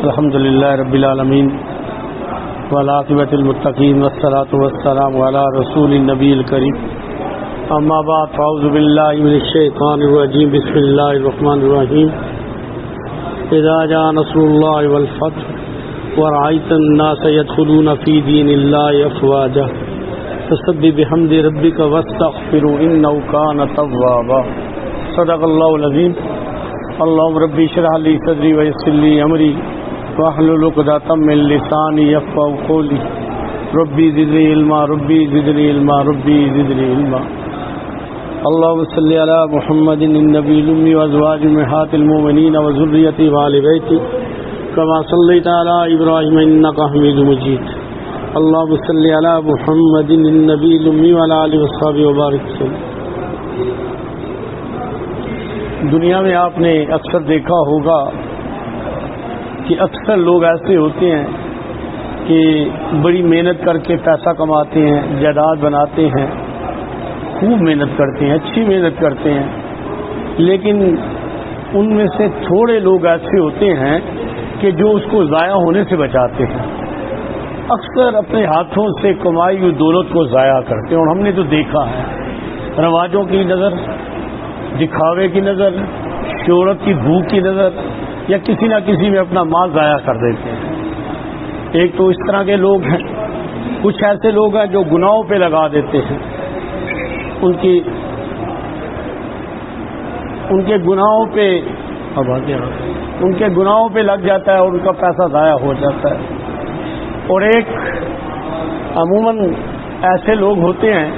الحمد للہ رب العالمین والعاقبۃ للمتقین والصلاۃ والسلام علی رسول النبی الکریم اما بعد فاعوذ باللہ من الشیطان الرجیم بسم اللہ الرحمن الرحیم اذا جاء نصر اللہ والفتح ورأیت الناس يدخلون فی دین اللہ افواجا فسبح بحمد ربک واستغفرہ انہ کان توابا صدق اللہ العظیم. اللهم ربی اشرح لی صدری ویسر لی امری واحلل عقدۃ من لسانی یفقهوا قولی ربی زدنی علما ربی زدنی علما ربی زدنی علما. اللهم صل علی محمد النبی الامی وازواج امہات المؤمنین وذریته وآل بیته کما صلیت علی ابراہیم انک حمید مجید. اللهم صل علی محمد النبی الامی وعلی آلہ وصحبہ وبارک وسلم. دنیا میں آپ نے اکثر دیکھا ہوگا کہ اکثر لوگ ایسے ہوتے ہیں کہ بڑی محنت کر کے پیسہ کماتے ہیں، جائیداد بناتے ہیں، خوب محنت کرتے ہیں، اچھی محنت کرتے ہیں، لیکن ان میں سے تھوڑے لوگ ایسے ہوتے ہیں کہ جو اس کو ضائع ہونے سے بچاتے ہیں. اکثر اپنے ہاتھوں سے کمائی ہوئی دولت کو ضائع کرتے ہیں، اور ہم نے تو دیکھا ہے رواجوں کی نظر، دکھاوے کی نظر، شہرت کی بھوک کی نظر، یا کسی نہ کسی میں اپنا مال ضائع کر دیتے ہیں. ایک تو اس طرح کے لوگ ہیں. کچھ ایسے لوگ ہیں جو گناہوں پہ لگا دیتے ہیں، ان کے گناہوں پہ لگ جاتا ہے اور ان کا پیسہ ضائع ہو جاتا ہے. اور ایک عموماً ایسے لوگ ہوتے ہیں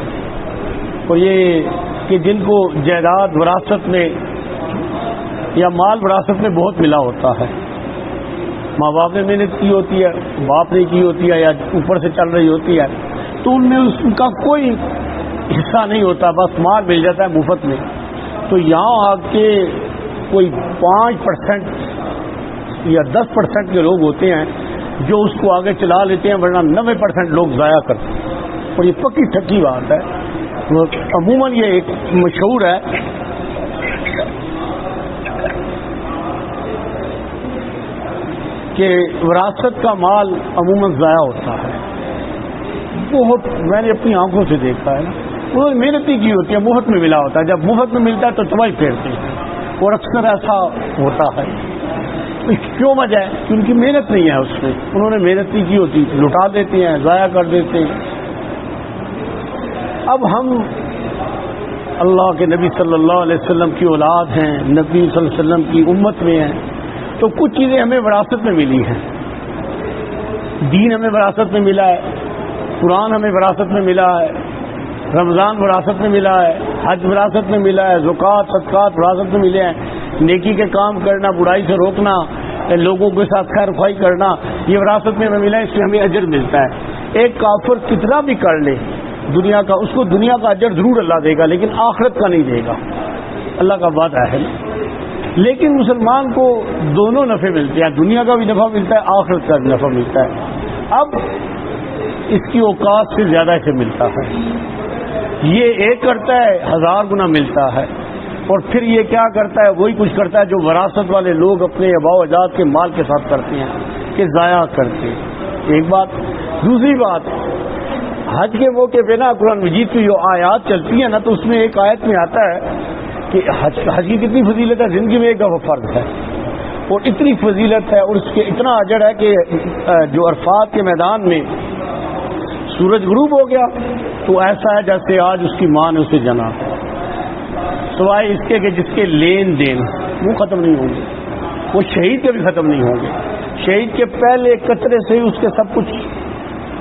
اور یہ کہ جن کو جائیداد وراثت میں یا مال وراثت میں بہت ملا ہوتا ہے. ماں باپ نے محنت کی ہوتی ہے، باپ نے کی ہوتی ہے، یا اوپر سے چل رہی ہوتی ہے، تو ان میں اس کا کوئی حصہ نہیں ہوتا، بس مال مل جاتا ہے مفت میں. تو یہاں آ کے کوئی 5% یا 10% کے لوگ ہوتے ہیں جو اس کو آگے چلا لیتے ہیں، ورنہ 90% لوگ ضائع کرتے ہیں. اور یہ پکی ٹھکی بات ہے. عموماً یہ ایک مشہور ہے کہ وراثت کا مال عموماً ضائع ہوتا ہے. بہت میں نے اپنی آنکھوں سے دیکھا ہے. انہوں نے محنت ہی کی ہوتی ہے، مفت میں ملا ہوتا ہے. جب مفت میں ملتا ہے تو تباہی پھیرتے ہیں، اور اکثر ایسا ہوتا ہے. کیوں وجہ ہے کہ ان کی محنت نہیں ہے، اس میں انہوں نے محنت نہیں کی ہوتی، لٹا دیتے ہیں، ضائع کر دیتے ہیں. اب ہم اللہ کے نبی صلی اللہ علیہ وسلم کی اولاد ہیں، نبی صلی اللہ علیہ وسلم کی امت میں ہیں، تو کچھ چیزیں ہمیں وراثت میں ملی ہیں. دین ہمیں وراثت میں ملا ہے، قرآن ہمیں وراثت میں ملا ہے، رمضان وراثت میں ملا ہے، حج وراثت میں ملا ہے، زکوٰۃ صدقات وراثت میں ملے ہیں. نیکی کے کام کرنا، برائی سے روکنا، لوگوں کے ساتھ خیر خواہی کرنا، یہ وراثت میں ملا ہے، اس سے ہمیں اجر ملتا ہے. ایک کافر کتنا بھی کر لے دنیا کا، اس کو دنیا کا اجر ضرور اللہ دے گا، لیکن آخرت کا نہیں دے گا. اللہ کا وعدہ ہے. لیکن مسلمان کو دونوں نفع ملتے ہیں، دنیا کا بھی نفع ملتا ہے، آخرت کا بھی نفع ملتا ہے. اب اس کی اوقات سے زیادہ سے ملتا ہے. یہ ایک کرتا ہے 1000 گنا ملتا ہے، اور پھر یہ کیا کرتا ہے؟ وہی کچھ کرتا ہے جو وراثت والے لوگ اپنے آباء و اجداد کے مال کے ساتھ کرتے ہیں کہ ضائع کرتے ہیں. ایک بات. دوسری بات، حج کے موقع پہ نا قرآن مجید کی جو آیات چلتی ہیں نا، تو اس میں ایک آیت میں آتا ہے کہ حج کی کتنی فضیلت ہے. زندگی میں ایک دفعہ فرض ہے، اور اتنی فضیلت ہے، اور اس کے اتنا اجر ہے کہ جو عرفات کے میدان میں سورج غروب ہو گیا تو ایسا ہے جیسے آج اس کی ماں نے اسے جنا، سوائے اس کے کہ جس کے لین دین وہ ختم نہیں ہوں گے، وہ شہید کے بھی ختم نہیں ہوں گے. شہید کے پہلے قطرے سے ہی اس کے سب کچھ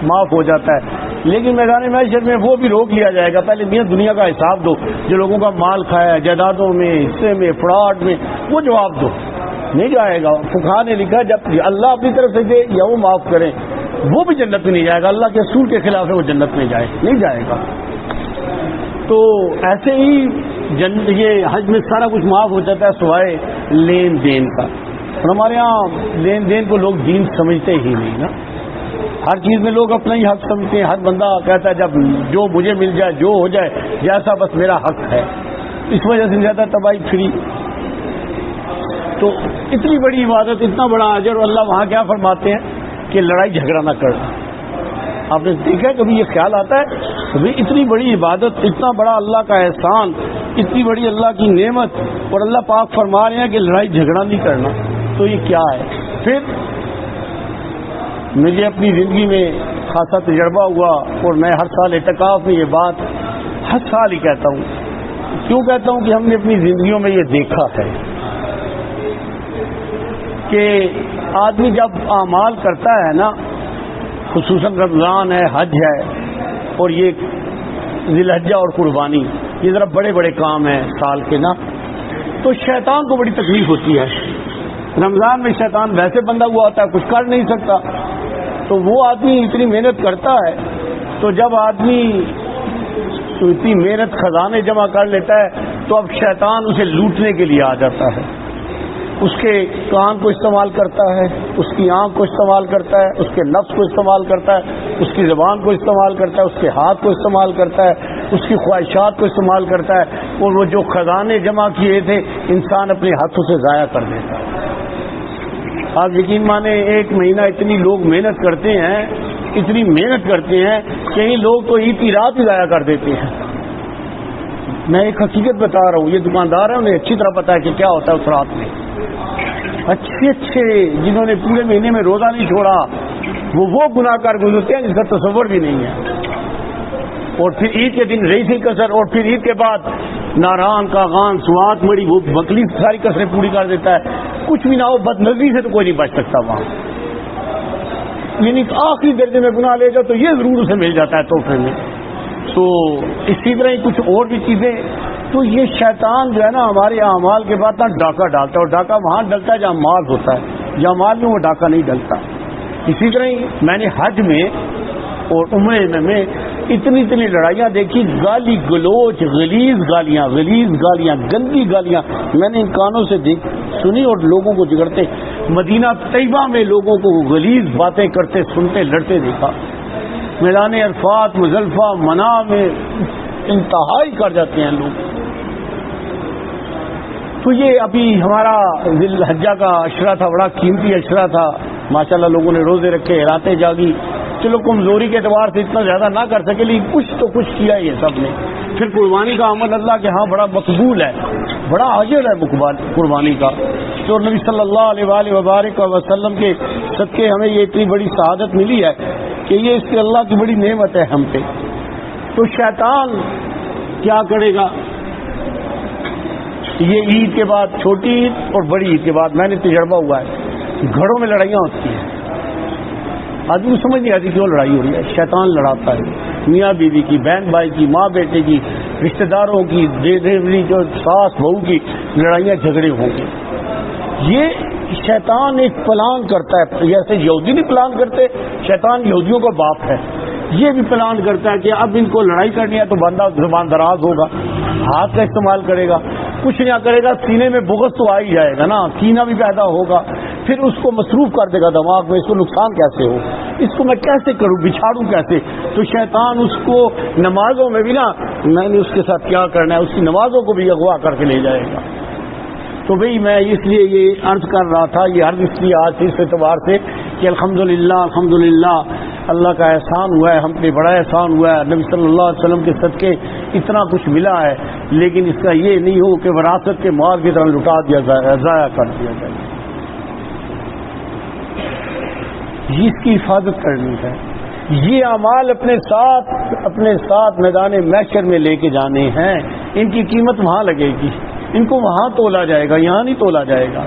معاف ہو جاتا ہے. لیکن میدان محشر میں وہ بھی روک لیا جائے گا. پہلے میاں دنیا کا حساب دو، جو لوگوں کا مال کھایا ہے، جائیدادوں میں، حصے میں، فراڈ میں، وہ جواب دو. نہیں جائے گا. فقہا نے لکھا جب اللہ اپنی طرف سے دے یا وہ معاف کریں، وہ بھی جنت میں نہیں جائے گا. اللہ کے اصول کے خلاف ہے، وہ جنت میں نہیں جائے گا. تو ایسے ہی یہ حج میں سارا کچھ معاف ہو جاتا ہے سوائے لین دین کا. اور ہمارے ہاں لین دین کو لوگ دین سمجھتے ہی نہیں نا. ہر چیز میں لوگ اپنا ہی حق سمجھتے ہیں. ہر بندہ کہتا ہے جب جو مجھے مل جائے، جو ہو جائے جیسا بس میرا حق ہے. اس وجہ سے زیادہ تباہی پھری. تو اتنی بڑی عبادت، اتنا بڑا اجر، اور اللہ وہاں کیا فرماتے ہیں کہ لڑائی جھگڑا نہ کرنا. آپ نے دیکھا کبھی یہ خیال آتا ہے کہ اتنی بڑی عبادت، اتنا بڑا اللہ کا احسان، اتنی بڑی اللہ کی نعمت، اور اللہ پاک فرما رہے ہیں کہ لڑائی جھگڑا نہیں کرنا، تو یہ کیا ہے؟ پھر مجھے اپنی زندگی میں خاصا تجربہ ہوا، اور میں ہر سال اعتکاف میں یہ بات ہر سال ہی کہتا ہوں. کیوں کہتا ہوں کہ ہم نے اپنی زندگیوں میں یہ دیکھا ہے کہ آدمی جب اعمال کرتا ہے نا، خصوصاً رمضان ہے، حج ہے، اور یہ ذی الحجہ اور قربانی، یہ ذرا بڑے بڑے کام ہیں سال کے نا، تو شیطان کو بڑی تکلیف ہوتی ہے. رمضان میں شیطان ویسے بندہ ہوا ہوتا ہے، کچھ کر نہیں سکتا، تو وہ آدمی اتنی محنت کرتا ہے، تو جب آدمی اتنی محنت خزانے جمع کر لیتا ہے تو اب شیطان اسے لوٹنے کے لیے آ جاتا ہے. اس کے کان کو استعمال کرتا ہے، اس کی آنکھ کو استعمال کرتا ہے، اس کے نفس کو استعمال کرتا ہے، اس کی زبان کو استعمال کرتا ہے، اس کے ہاتھ کو استعمال کرتا ہے، اس کی خواہشات کو استعمال کرتا ہے، اور وہ جو خزانے جمع کیے تھے انسان اپنے ہاتھوں سے ضائع کر دیتا ہے. آپ یقین مانیں 1 مہینہ اتنی لوگ محنت کرتے ہیں، اتنی محنت کرتے ہیں، کئی لوگ تو عید کی رات ہی ضائع کر دیتے ہیں. میں ایک حقیقت بتا رہا ہوں، یہ دکاندار ہیں، انہیں اچھی طرح پتا ہے کہ کیا ہوتا ہے اس رات میں. اچھے جنہوں نے پورے مہینے میں روزہ نہیں چھوڑا وہ گناہ کار گزرتے ہیں جس کا تصور بھی نہیں ہے. اور پھر عید کے دن رہی تھی کسر، اور پھر عید کے بعد ناران کاغان سوات مڑی وہ بکلی ساری کسریں پوری کر دیتا ہے. کچھ بھی نہ ہو، بد نظری سے تو کوئی نہیں بچ سکتا وہاں. یعنی آخری درجے میں گناہ لے جاؤ تو یہ ضرور اسے مل جاتا ہے تحفے میں. تو اسی طرح ہی کچھ اور بھی چیزیں. تو یہ شیطان جو ہے نا ہمارے اعمال کے بعد نا ڈاکہ ڈالتا ہے، اور ڈاکہ وہاں ڈلتا ہے جہاں مال ہوتا ہے، جہاں مال میں وہ ڈاکہ نہیں ڈلتا. اسی طرح ہی میں نے حج میں اور عمرے میں اتنی لڑائیاں دیکھی، گالی گلوچ، غلیظ گالیاں، گندی گالیاں میں نے ان کانوں سے سنی، اور لوگوں کو جگڑتے مدینہ طیبہ میں لوگوں کو غلیظ باتیں کرتے سنتے لڑتے دیکھا. میدان عرفات، مزدلفہ، منی میں انتہائی کر جاتے ہیں لوگ. تو یہ ابھی ہمارا ذی الحجہ کا عشرہ تھا، بڑا قیمتی عشرہ تھا، ماشاءاللہ لوگوں نے روزے رکھے، راتیں جاگی. چلو کمزوری کے اعتبار سے اتنا زیادہ نہ کر سکے لیکن کچھ تو کچھ کیا یہ سب نے. پھر قربانی کا عمل اللہ کے ہاں بڑا مقبول ہے، بڑا اجر ہے قربانی کا. تو نبی صلی اللہ علیہ وآلہ وبارک وسلم کے صدقے ہمیں یہ اتنی بڑی سعادت ملی ہے کہ یہ اس سے اللہ کی بڑی نعمت ہے ہم پہ. تو شیطان کیا کرے گا؟ یہ عید کے بعد، چھوٹی عید اور بڑی عید کے بعد میں نے تجربہ ہوا ہے، گھروں میں لڑائیاں ہوتی ہیں. آدمی کو سمجھ نہیں آتی کیوں لڑائی ہو رہی ہے. شیطان لڑاتا ہے، میاں بیوی کی، بہن بھائی کی، ماں بیٹے کی، رشتہ داروں کی، جو ساس بہو کی لڑائیاں جھگڑے ہوں گے. یہ شیطان ایک پلان کرتا ہے، جیسے یہودی نہیں پلان کرتے، شیطان یہودیوں کا باپ ہے. یہ بھی پلان کرتا ہے کہ اب ان کو لڑائی کرنی ہے تو بندہ زبان دراز ہوگا، ہاتھ کا استعمال کرے گا، کچھ نہ کرے گا، سینے میں بغض تو آ ہی جائے گا نا، کینہ بھی پیدا ہوگا. پھر اس کو مصروف کر دے گا دماغ میں، اس کو نقصان کیسے ہو، اس کو میں کیسے کروں، بچھاڑوں کیسے. تو شیطان اس کو نمازوں میں بھی نا، میں نے اس کے ساتھ کیا کرنا ہے، اس کی نمازوں کو بھی اغوا کر کے لے جائے گا. تو بھئی میں اس لیے یہ عرض کر رہا تھا، یہ عرض اس لیے آج اس اعتبار سے کہ الحمدللہ اللہ کا احسان ہوا ہے ہم پہ، بڑا احسان ہوا ہے. نبی صلی اللہ علیہ وسلم کے صدقے اتنا کچھ ملا ہے، لیکن اس کا یہ نہیں ہو کہ وراثت کے مال کی طرح لٹا دیا جائے، ضائع کر دیا جائے. اس کی حفاظت کرنی ہے. یہ اعمال اپنے ساتھ میدان محشر میں لے کے جانے ہیں. ان کی قیمت وہاں لگے گی، ان کو وہاں تولا جائے گا، یہاں نہیں تولا جائے گا.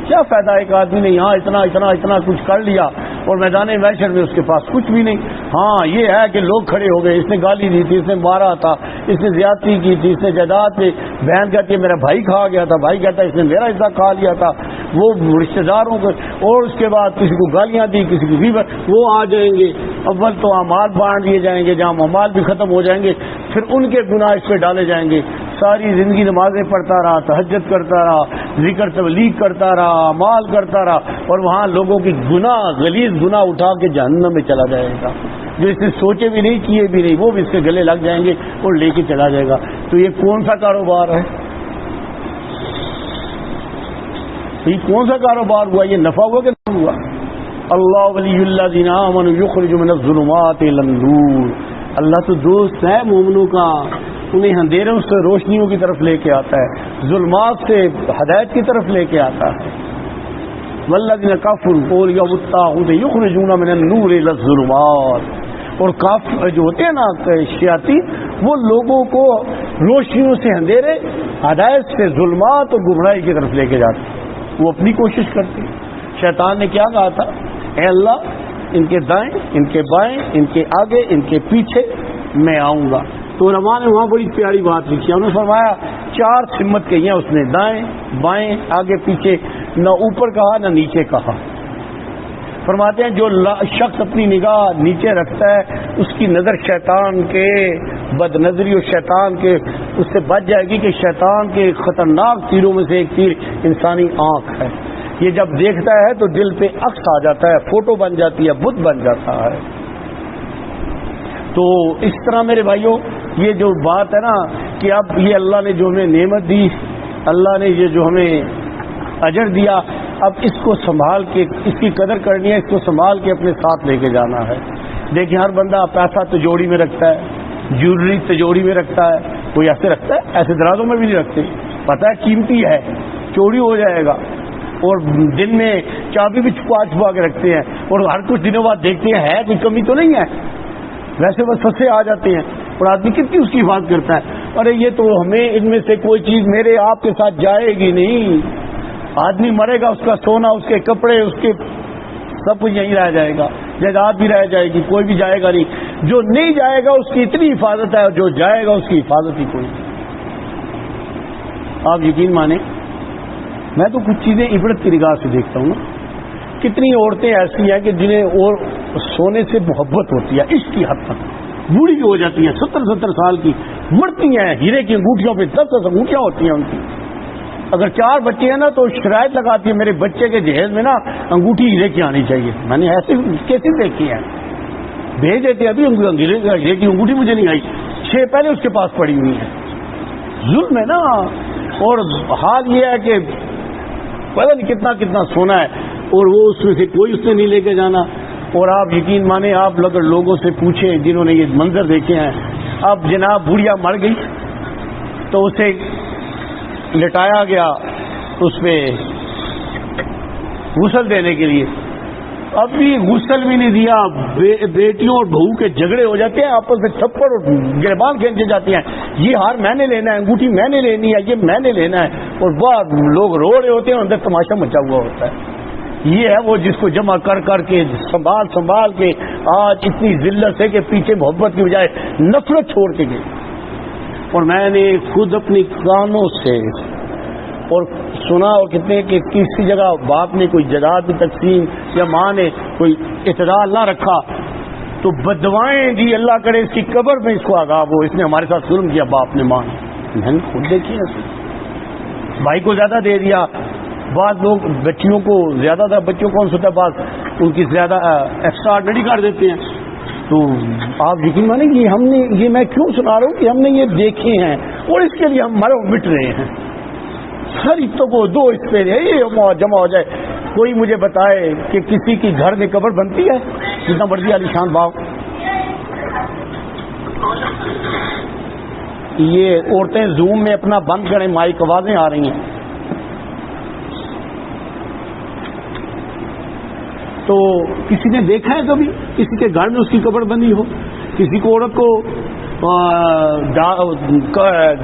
کیا فائدہ ایک آدمی نے یہاں اتنا کچھ کر لیا اور میدان محشر میں اس کے پاس کچھ بھی نہیں. ہاں یہ ہے کہ لوگ کھڑے ہو گئے، اس نے گالی دی تھی، اس نے مارا تھا، اس نے زیادتی کی تھی، اس نے جائیداد پہ، بہن کہتی ہے میرا بھائی کھا گیا تھا، بھائی کہتا ہے اس نے میرا حصہ کھا لیا تھا، وہ رشتہ داروں کو، اور اس کے بعد کسی کو گالیاں دی، کسی کو غیبت. وہ آ جائیں گے، اول تو اعمال بانٹ دیے جائیں گے، جہاں اعمال بھی ختم ہو جائیں گے، پھر ان کے گناہ اس پہ ڈالے جائیں گے. ساری زندگی نمازیں پڑھتا رہا، تہجد کرتا رہا، ذکر تبلیغ کرتا رہا، اعمال کرتا رہا، اور وہاں لوگوں کی گناہ، غلیظ گناہ اٹھا کے جہنم میں چلا جائے گا. جو اس نے سوچے بھی نہیں، کیے بھی نہیں، وہ بھی اس کے گلے لگ جائیں گے اور لے کے چلا جائے گا. تو یہ کون سا کاروبار ہے؟ تو یہ کون سا کاروبار ہوا؟ یہ نفع ہوا کہ نہ ہوا؟ اللہ ولی الذین آمنوا یخرج من الظلمات الی النور، اللہ تو دوست ہے مومنوں کا، انہیں اندھیروں سے روشنیوں کی طرف لے کے آتا ہے، ظلمات سے ہدایت کی طرف لے کے آتا ہے۔ والذین کفروا اولیاء الطاغوت یخرجون من النور الی الظلمات، اور کافر جو ہوتے ہیں نا شیاطین، وہ لوگوں کو روشنیوں سے اندھیرے، ہدایت سے ظلمات اور گمراہی کی طرف لے کے جاتے ہیں، وہ اپنی کوشش کرتے ہیں۔ شیطان نے کیا کہا تھا؟ اے اللہ ان کے دائیں، ان کے بائیں، ان کے آگے، ان کے پیچھے میں آؤں گا۔ تو علماء نے وہاں بڑی پیاری بات لکھی ہے، انہوں نے فرمایا 4 سمت کہی ہیں اس نے، دائیں بائیں آگے پیچھے، نہ اوپر کہا نہ نیچے کہا۔ فرماتے ہیں جو شخص اپنی نگاہ نیچے رکھتا ہے اس کی نظر شیطان کے بد نظری اور شیطان کے اس سے بچ جائے گی، کہ شیطان کے خطرناک تیروں میں سے ایک تیر انسانی آنکھ ہے، یہ جب دیکھتا ہے تو دل پہ عکس آ جاتا ہے، فوٹو بن جاتی ہے، بت بن جاتا ہے۔ تو اس طرح میرے بھائیوں یہ جو بات ہے نا کہ اب یہ اللہ نے جو ہمیں نعمت دی، اللہ نے یہ جو ہمیں اجر دیا، اب اس کو سنبھال کے اس کی قدر کرنی ہے، اس کو سنبھال کے اپنے ساتھ لے کے جانا ہے۔ دیکھیں ہر بندہ پیسہ تجوری میں رکھتا ہے، جیولری تجوری میں رکھتا ہے، کوئی ایسے رکھتا ہے، ایسے درازوں میں بھی نہیں رکھتے، پتہ ہے قیمتی ہے، چوری ہو جائے گا، اور دن میں چابی بھی چھپا کے رکھتے ہیں، اور ہر کچھ دنوں بعد دیکھتے ہیں ہے کوئی کمی تو نہیں ہے، ویسے بس پھنسے آ جاتے ہیں، اور آدمی کتنی اس کی حفاظت کرتا ہے، ارے یہ تو ہمیں ان میں سے کوئی چیز میرے آپ کے ساتھ جائے گی نہیں، آدمی مرے گا، اس کا سونا، اس کے کپڑے، اس کے سب کچھ یہیں رہ جائے گا، جائیداد بھی رہ جائے گی، کوئی بھی جائے گا نہیں، جو نہیں جائے گا اس کی اتنی حفاظت ہے، اور جو جائے گا اس کی حفاظت ہی کوئی نہیں۔ آپ یقین مانیں میں تو کچھ چیزیں عبرت کی نگاہ سے دیکھتا ہوں نا، کتنی عورتیں ایسی ہیں کہ جنہیں اور سونے سے محبت ہوتی ہے عشق کی حد تک، بوڑھی بھی ہو جاتی ہیں 70 سال کی، مرتی ہیں، ہیرے کی انگوٹھیوں پہ 10 انگوٹھیاں ہوتی ہیں ان کی، اگر 4 بچے ہیں نا تو شرائط لگاتی ہے میرے بچے کے جہیز میں نا انگوٹھی ہیرے کی آنی چاہیے۔ میں نے ایسے کیسے دیکھی ہیں، بھیج دیتے ابھی ہیرے کی انگوٹھی مجھے نہیں آئی، 6 پہلے اس کے پاس پڑی ہوئی ہے، ظلم ہے نا۔ اور حال یہ ہے کہ پتہ نہیں کتنا سونا ہے، اور وہ اس میں سے کوئی اس نے نہیں لے کے جانا۔ اور آپ یقین مانیں، آپ اگر لوگوں سے پوچھیں جنہوں نے یہ منظر دیکھے ہیں، اب جناب بڑھیا مر گئی تو اسے لٹایا گیا اس پہ غسل دینے کے لیے، اب بھی غسل بھی نہیں دیا، بیٹیوں اور بہو کے جھگڑے ہو جاتے ہیں، آپس میں تھپڑ اور گریبان کھینچے جاتے ہیں، یہ ہار میں نے لینا ہے، انگوٹھی میں نے لینی ہے، یہ میں نے لینا ہے، اور بعد لوگ رو رہے ہوتے ہیں، اندر تماشا مچا ہوا ہوتا ہے۔ یہ ہے وہ جس کو جمع کر کے سنبھال کے آج اتنی ذلت ہے کہ پیچھے محبت کی بجائے نفرت چھوڑ کے گئے۔ اور میں نے خود اپنی کانوں سے اور سنا، اور کتنے کہ کسی جگہ باپ نے کوئی جائیداد کی تقسیم یا ماں نے کوئی اعتدال نہ رکھا تو بدوائیں دی، اللہ کرے اس کی قبر میں اس کو عذاب ہو، اس نے ہمارے ساتھ ظلم کیا باپ نے، ماں نے۔ میں نے خود دیکھی ایسے، بھائی کو زیادہ دے دیا، بعض لوگ بچیوں کو زیادہ تھا، بچوں کو ہوتا ہے بعض ان کی زیادہ ایکسٹرا آرڈنری کر دیتے ہیں۔ تو آپ یقین مانیں کہ ہم نے یہ میں کیوں سنا رہا ہوں کہ ہم نے یہ دیکھے ہیں، اور اس کے لیے ہم مرو مٹ رہے ہیں، ساری تو وہ 2 اس پہ جمع ہو جائے۔ کوئی مجھے بتائے کہ کسی کی گھر میں قبر بنتی ہے جتنا مرضی عالیشان باغ؟ یہ عورتیں زوم میں اپنا بند کریں، مائک آوازیں آ رہی ہیں، تو کسی نے دیکھا ہے کبھی کسی کے گھر میں اس کی قبر بنی ہو؟ کسی کو عورت کو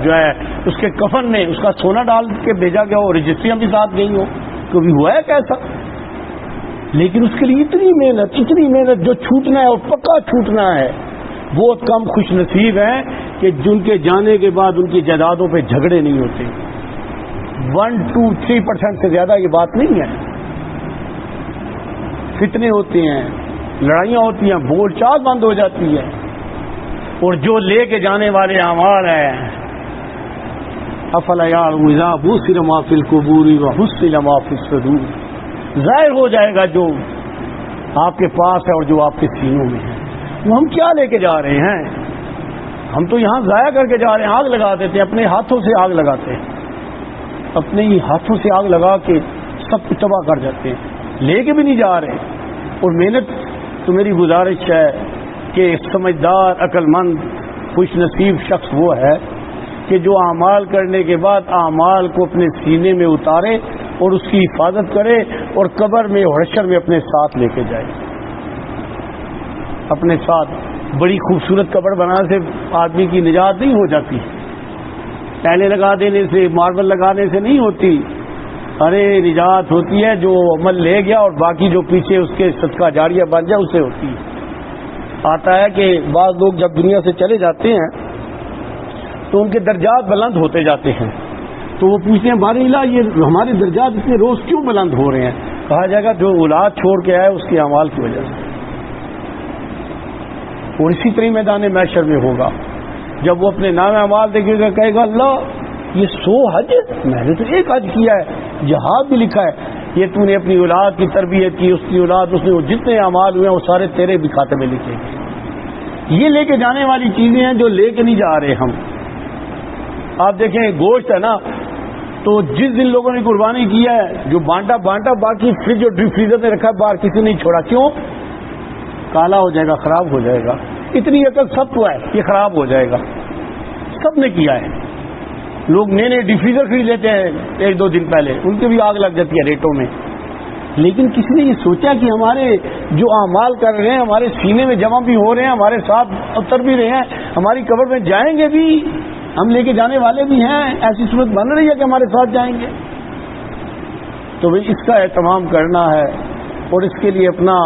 جو ہے اس کے کفن میں اس کا سونا ڈال کے بھیجا گیا ہو، رجسٹریاں بھی ساتھ گئی ہو؟ کبھی ہوا ہے کیسا؟ لیکن اس کے لیے اتنی محنت جو چھوٹنا ہے اور پکا چھوٹنا ہے، بہت کم خوش نصیب ہیں کہ جن کے جانے کے بعد ان کی جائیدادوں پہ جھگڑے نہیں ہوتے۔ 1, 2, 3% سے زیادہ یہ بات نہیں ہے، فتنے ہوتے ہیں، لڑائیاں ہوتی ہیں، بول چال بند ہو جاتی ہے، اور جو لے کے جانے والے اعمال ہیں، افلا یعلم اذا بصر ما فی القبور وحصل ما فی الصدور، ظاہر ہو جائے گا جو آپ کے پاس ہے اور جو آپ کے سینوں میں ہے۔ وہ ہم کیا لے کے جا رہے ہیں؟ ہم تو یہاں ضائع کر کے جا رہے ہیں، آگ لگا دیتے ہیں، اپنے ہاتھوں سے آگ لگاتے ہیں، اپنے ہی ہاتھوں سے آگ لگا کے سب کچھ تباہ کر جاتے ہیں، لے کے بھی نہیں جا رہے. اور محنت تو میری گزارش ہے کہ سمجھدار عقل مند خوش نصیب شخص وہ ہے کہ جو اعمال کرنے کے بعد اعمال کو اپنے سینے میں اتارے اور اس کی حفاظت کرے اور قبر میں اور حشر میں اپنے ساتھ لے کے جائے. اپنے ساتھ بڑی خوبصورت قبر بنانے سے آدمی کی نجات نہیں ہو جاتی، ٹائلیں لگا دینے سے، ماربل لگانے سے نہیں ہوتی. ارے نجات ہوتی ہے جو عمل لے گیا اور باقی جو پیچھے اس کے صدقہ جاریہ بن جائے اس سے ہوتی ہے. آتا ہے کہ بعض لوگ جب دنیا سے چلے جاتے ہیں تو ان کے درجات بلند ہوتے جاتے ہیں، تو وہ پوچھتے ہیں بارے الہ یہ ہمارے درجات اتنے روز کیوں بلند ہو رہے ہیں؟ کہا جائے گا جو اولاد چھوڑ کے آئے اس کے اعمال کی وجہ سے. اور اسی طرح میدان محشر میں ہوگا جب وہ اپنے نام اعمال دیکھے گا، کہے گا اللہ یہ 100 حج، میں نے تو ایک حج کیا ہے، جہاد بھی لکھا ہے، یہ تو نے اپنی اولاد کی تربیت کی، اس کی اولاد، اس نے وہ جتنے اعمال ہوئے ہیں وہ سارے تیرے بھی کھاتے میں لکھے گئے. یہ لے کے جانے والی چیزیں ہیں جو لے کے نہیں جا رہے ہم. آپ دیکھیں گوشت ہے نا، تو جس دن لوگوں نے قربانی کیا ہے جو بانٹا باقی فریج اور ڈیپ فریزر میں رکھا، باہر کسی نہیں چھوڑا. کیوں؟ کالا ہو جائے گا، خراب ہو جائے گا. اتنی عقل سب کو ہے یہ خراب ہو جائے گا، سب نے کیا ہے. لوگ نئے نئے ڈیفریزر خرید لیتے ہیں 1-2 دن پہلے، ان کی بھی آگ لگ جاتی ہے ریٹوں میں. لیکن کسی نے یہ سوچا کہ ہمارے جو اعمال کر رہے ہیں ہمارے سینے میں جمع بھی ہو رہے ہیں، ہمارے ساتھ اتر بھی رہے ہیں، ہماری قبر میں جائیں گے بھی، ہم لے کے جانے والے بھی ہیں، ایسی صورت بن رہی ہے کہ ہمارے ساتھ جائیں گے. تو بھئی اس کا اہتمام کرنا ہے اور اس کے لیے اپنا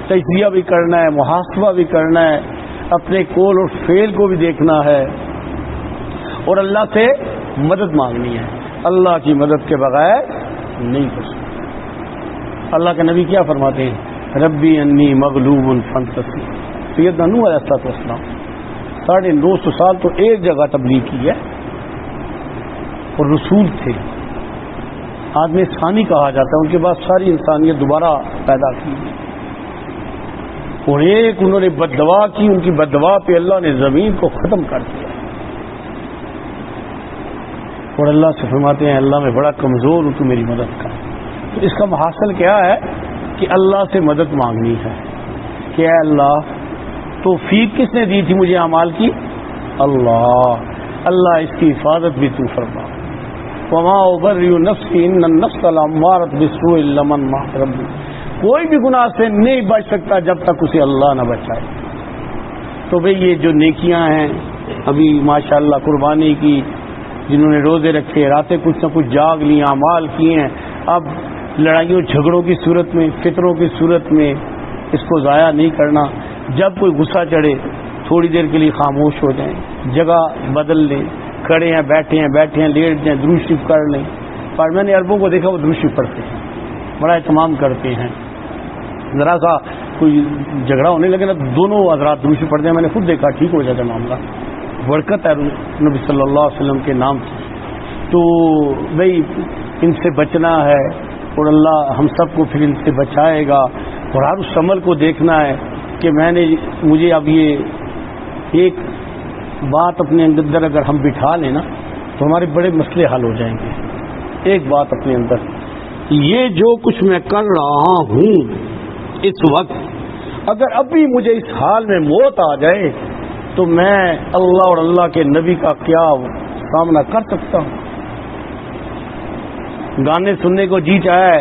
تجزیہ بھی کرنا ہے، محاسبہ بھی کرنا ہے، اپنے قول اور فعل کو بھی دیکھنا ہے اور اللہ سے مدد مانگنی ہے. اللہ کی مدد کے بغیر نہیں کر سکتے. اللہ کے نبی کیا فرماتے ہیں؟ ربی انی مغلوب فانتصر. سیدنا نوح علیہ السلام 950 سال تو ایک جگہ تبلیغ کی ہے اور رسول تھے، آدمی ثانی کہا جاتا ہے، ان کے بعد ساری انسانیت دوبارہ پیدا کی اور ایک انہوں نے بددعا کی، ان کی بددعا پہ اللہ نے زمین کو ختم کر دیا. اور اللہ سے فرماتے ہیں اللہ میں بڑا کمزور ہوں، تو میری مدد کر. تو اس کا محاصل کیا ہے کہ اللہ سے مدد مانگنی ہے کہ اے اللہ توفیق کس نے دی تھی مجھے اعمال کی؟ اللہ اس کی حفاظت بھی تو فرما. وما ابرئ نفسی ان النفس لامارۃ بالسوء الا من ربی. کوئی بھی گناہ سے نہیں بچ سکتا جب تک اسے اللہ نہ بچائے. تو بھئی یہ جو نیکیاں ہیں ابھی ماشاءاللہ قربانی کی، جنہوں نے روزے رکھے، راتیں کچھ نہ کچھ جاگ لی، اعمال کیے ہیں، اب لڑائیوں جھگڑوں کی صورت میں، فتنوں کی صورت میں اس کو ضائع نہیں کرنا. جب کوئی غصہ چڑھے تھوڑی دیر کے لیے خاموش ہو جائیں، جگہ بدل لیں، کھڑے ہیں بیٹھے ہیں لیٹ جائیں، درود شریف کر لیں. پر میں نے عربوں کو دیکھا وہ درود شریف پڑھتے ہیں، بڑا اہتمام کرتے ہیں. ذرا سا کوئی جھگڑا ہونے لگے نا دونوں حضرات درود شریف پڑھتے ہیں، میں نے خود دیکھا ٹھیک ہو جاتا ہے معاملہ. برکت ہے نبی صلی اللہ علیہ وسلم کے نام کی. تو بھئی ان سے بچنا ہے اور اللہ ہم سب کو پھر ان سے بچائے گا. اور ہر اس عمل کو دیکھنا ہے کہ مجھے اب یہ ایک بات اپنے اندر اگر ہم بٹھا لیں نا تو ہمارے بڑے مسئلے حل ہو جائیں گے. ایک بات اپنے اندر، یہ جو کچھ میں کر رہا ہوں اس وقت، اگر ابھی مجھے اس حال میں موت آ جائے تو میں اللہ اور اللہ کے نبی کا کیا سامنا کر سکتا ہوں؟ گانے سننے کو جی چاہے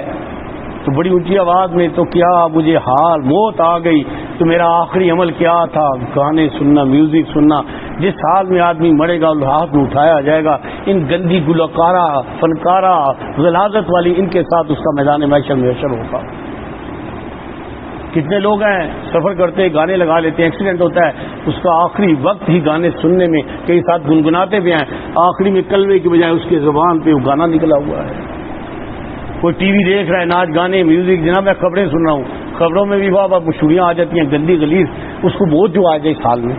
تو بڑی اونچی آواز میں، تو کیا مجھے حال موت آ گئی تو میرا آخری عمل کیا تھا؟ گانے سننا، میوزک سننا. جس حال میں آدمی مرے گا ہاتھ میں اٹھایا جائے گا. ان گندی گلوکارہ فنکارہ غلاظت والی ان کے ساتھ اس کا میدان محشر میں حشر ہوگا. کتنے لوگ ہیں سفر کرتے گانے لگا لیتے ہیں، ایکسیڈنٹ ہوتا ہے، اس کا آخری وقت ہی گانے سننے میں، کئی ساتھ گنگناتے بھی ہیں، آخری میں کلمے کی بجائے اس کے زبان پہ وہ گانا نکلا ہوا ہے. کوئی ٹی وی دیکھ رہا ہے، ناچ گانے میوزک. جناب میں خبریں سن رہا ہوں، خبروں میں بھی واہ مشہوریاں آ جاتی ہیں گندی غلیظ. اس کو بہت جو آ جائے اس حال میں،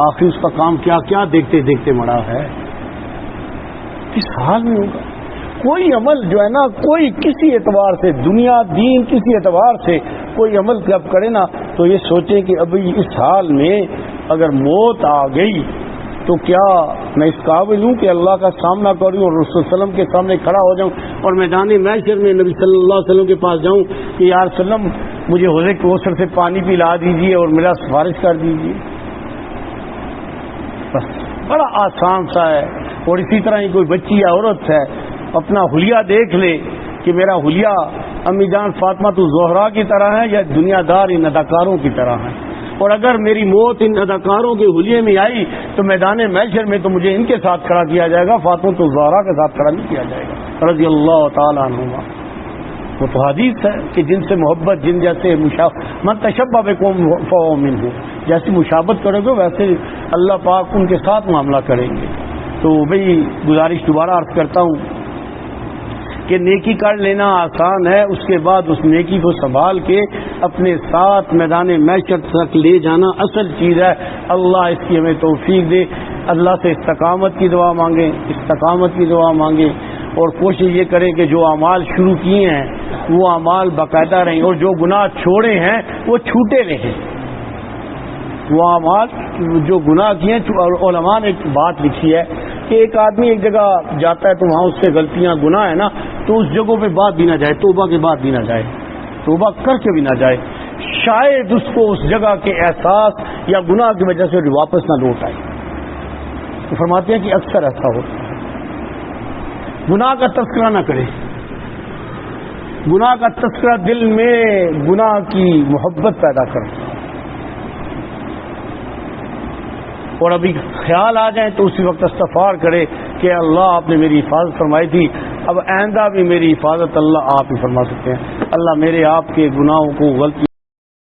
آخر اس کا کام کیا کیا دیکھتے دیکھتے مڑا ہے، کس حال میں ہوگا. کوئی عمل جو ہے نا، کوئی کسی اعتبار سے، دنیا دین کسی اعتبار سے کوئی عمل جب کرے نا تو یہ سوچیں کہ ابھی اس حال میں اگر موت آ گئی تو کیا میں اس قابل ہوں کہ اللہ کا سامنا کروں اور رسول صلی اللہ علیہ وسلم کے سامنے کھڑا ہو جاؤں اور میدان محشر میں نبی صلی اللہ علیہ وسلم کے پاس جاؤں کہ یا رسول اللہ مجھے حوض کوثر سے پانی پلا دیجیے اور میرا سفارش کر دیجیے. بس بڑا آسان سا ہے. اور اسی طرح ہی کوئی بچی یا عورت ہے اپنا حلیہ دیکھ لے کہ میرا حلیہ امی جان فاطمہ تو زہرا کی طرح ہے یا دنیا دار ان اداکاروں کی طرح ہے. اور اگر میری موت ان اداکاروں کے حلیے میں آئی تو میدان محشر میں تو مجھے ان کے ساتھ کھڑا کیا جائے گا, فاطمہ تو زہرا کے ساتھ کھڑا نہیں کیا جائے گا رضی اللہ تعالی عنہما. وہ تو حدیث ہے کہ جن سے محبت, جن جیسے من تشبہ بقوم فہو منہم, جیسی مشابہت کرو گے ویسے اللہ پاک ان کے ساتھ معاملہ کریں گے. تو بھئی گزارش دوبارہ عرض کرتا ہوں کہ نیکی کر لینا آسان ہے, اس کے بعد اس نیکی کو سنبھال کے اپنے ساتھ میدان محشر تک لے جانا اصل چیز ہے. اللہ اس کی ہمیں توفیق دے. اللہ سے استقامت کی دعا مانگیں, استقامت کی دعا مانگیں اور کوشش یہ کریں کہ جو اعمال شروع کیے ہیں وہ اعمال باقاعدہ رہیں اور جو گناہ چھوڑے ہیں وہ چھوٹے رہیں. وہ اعمال جو گناہ کیے ہیں, علماء نے ایک بات لکھی ہے کہ ایک آدمی ایک جگہ جاتا ہے تو وہاں اس سے غلطیاں گناہ ہے نا, تو اس جگہوں پہ بات بھی نہ جائے, توبہ کے بعد بھی نہ جائے, توبہ کر کے بھی نہ جائے, شاید اس کو اس جگہ کے احساس یا گناہ کی وجہ سے واپس نہ لوٹ آئے. تو فرماتے ہیں کہ اکثر ایسا ہوتا ہے. گناہ کا تذکرہ نہ کرے, گناہ کا تذکرہ دل میں گناہ کی محبت پیدا کرتا ہے. اور ابھی خیال آ جائیں تو اسی وقت استغفار کرے کہ اللہ آپ نے میری حفاظت فرمائی تھی, اب آئندہ بھی میری حفاظت اللہ آپ ہی فرما سکتے ہیں. اللہ میرے آپ کے گناہوں کو غلطی